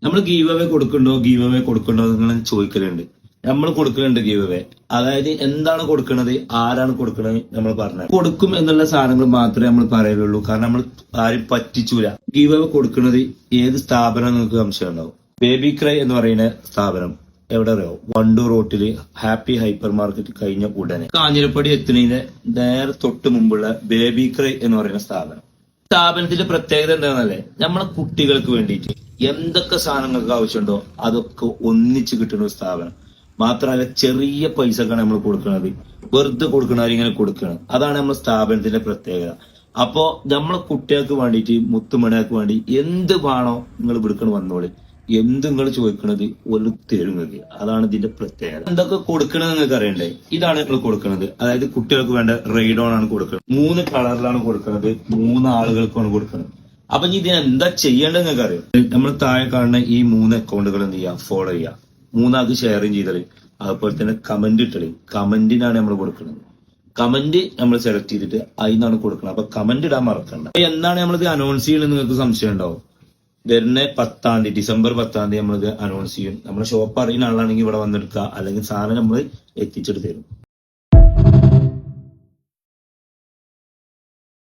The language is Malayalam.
നമ്മൾ ഗീവ് അവേ കൊടുക്കണ്ടോ നിങ്ങൾ ചോദിക്കലുണ്ട്. നമ്മൾ കൊടുക്കലുണ്ട് ഗീവ് അവേ. അതായത് എന്താണ് കൊടുക്കുന്നത്, ആരാണ് കൊടുക്കുന്നത് നമ്മൾ പറഞ്ഞു കൊടുക്കും എന്നുള്ള സാധനങ്ങൾ മാത്രമേ നമ്മൾ പറയുള്ളൂ. കാരണം നമ്മൾ ആരും പറ്റിച്ചൂല. ഗീവ് അവേ കൊടുക്കുന്നത് ഏത് സ്ഥാപനം നിങ്ങൾക്ക് സംശയം ഉണ്ടാവും. ബേബി ക്രൈ എന്ന് പറയുന്ന സ്ഥാപനം എവിടെ അറിയോ? വണ്ടൂർ റോട്ടില് ഹാപ്പി ഹൈപ്പർ മാർക്കറ്റ് കഴിഞ്ഞ ഉടനെ കാഞ്ഞിരപ്പടി എത്തുന്നതിന്റെ നേരെ തൊട്ട് മുമ്പുള്ള ബേബി ക്രൈ എന്ന് പറയുന്ന സ്ഥാപനത്തിന്റെ പ്രത്യേകത എന്താണെന്നല്ലേ, നമ്മളെ കുട്ടികൾക്ക് വേണ്ടിയിട്ട് എന്തൊക്കെ സാധനങ്ങൾക്ക് ആവശ്യമുണ്ടോ അതൊക്കെ ഒന്നിച്ച് കിട്ടുന്ന ഒരു സ്ഥാപനം. മാത്രമല്ല ചെറിയ പൈസക്കാണ് നമ്മൾ കൊടുക്കുന്നത്, വെറുതെ കൊടുക്കണവരിങ്ങനെ കൊടുക്കണം. അതാണ് നമ്മുടെ സ്ഥാപനത്തിന്റെ പ്രത്യേകത. അപ്പോ നമ്മളെ കുട്ടികൾക്ക് വേണ്ടിയിട്ട് മുത്തുമണികൾക്ക് വേണ്ടി എന്ത് വേണോ നിങ്ങൾ ഇവിടുന്ന് വന്നോളി, എന്ത് നിങ്ങൾ ചോദിക്കണത് ഒരു തരുന്നത്. അതാണ് ഇതിന്റെ പ്രത്യേകത. എന്തൊക്കെ കൊടുക്കണത് നിങ്ങൾക്ക് അറിയണ്ടേ? ഇതാണ് നിങ്ങൾ കൊടുക്കുന്നത്. അതായത് കുട്ടികൾക്ക് വേണ്ട റൈഡോൺ ആണ് കൊടുക്കുന്നത്. 3 കളറിലാണ് കൊടുക്കുന്നത്, 3 ആളുകൾക്കാണ് കൊടുക്കുന്നത്. അപ്പൊ ഇനി ഇതിന് എന്താ ചെയ്യേണ്ടത് നിങ്ങൾക്ക് അറിയാം. നമ്മൾ താഴെ കാണുന്ന ഈ 3 അക്കൗണ്ടുകൾ എന്ത് ചെയ്യാം, ഫോളോ ചെയ്യാം. 3 ആൾക്ക് ഷെയറിങ് ചെയ്തത്, അതുപോലെ തന്നെ കമന്റ് ഇട്ടത്. കമന്റിനാണ് നമ്മൾ കൊടുക്കുന്നത്. കമന്റ് നമ്മൾ സെലക്ട് ചെയ്തിട്ട് അതിനാണ് കൊടുക്കുന്നത്. അപ്പൊ കമന്റ് ഇടാൻ മറക്കണ്ട. എന്നാണ് നമ്മളിത് അനൗൺസ് ചെയ്യുന്നത് നിങ്ങൾക്ക് സംശയം ഉണ്ടാവും. വരുന്ന 10-ാം തീയതി, ഡിസംബർ 10-ാം തീയതി നമ്മളിത് അനൗൺസ് ചെയ്യും. നമ്മുടെ ഷോപ്പ് അറിയുന്ന ആളാണെങ്കിൽ ഇവിടെ വന്നെടുക്കുക, അല്ലെങ്കിൽ സാധനം നമ്മൾ എത്തിച്ചെടുത്ത് തരും.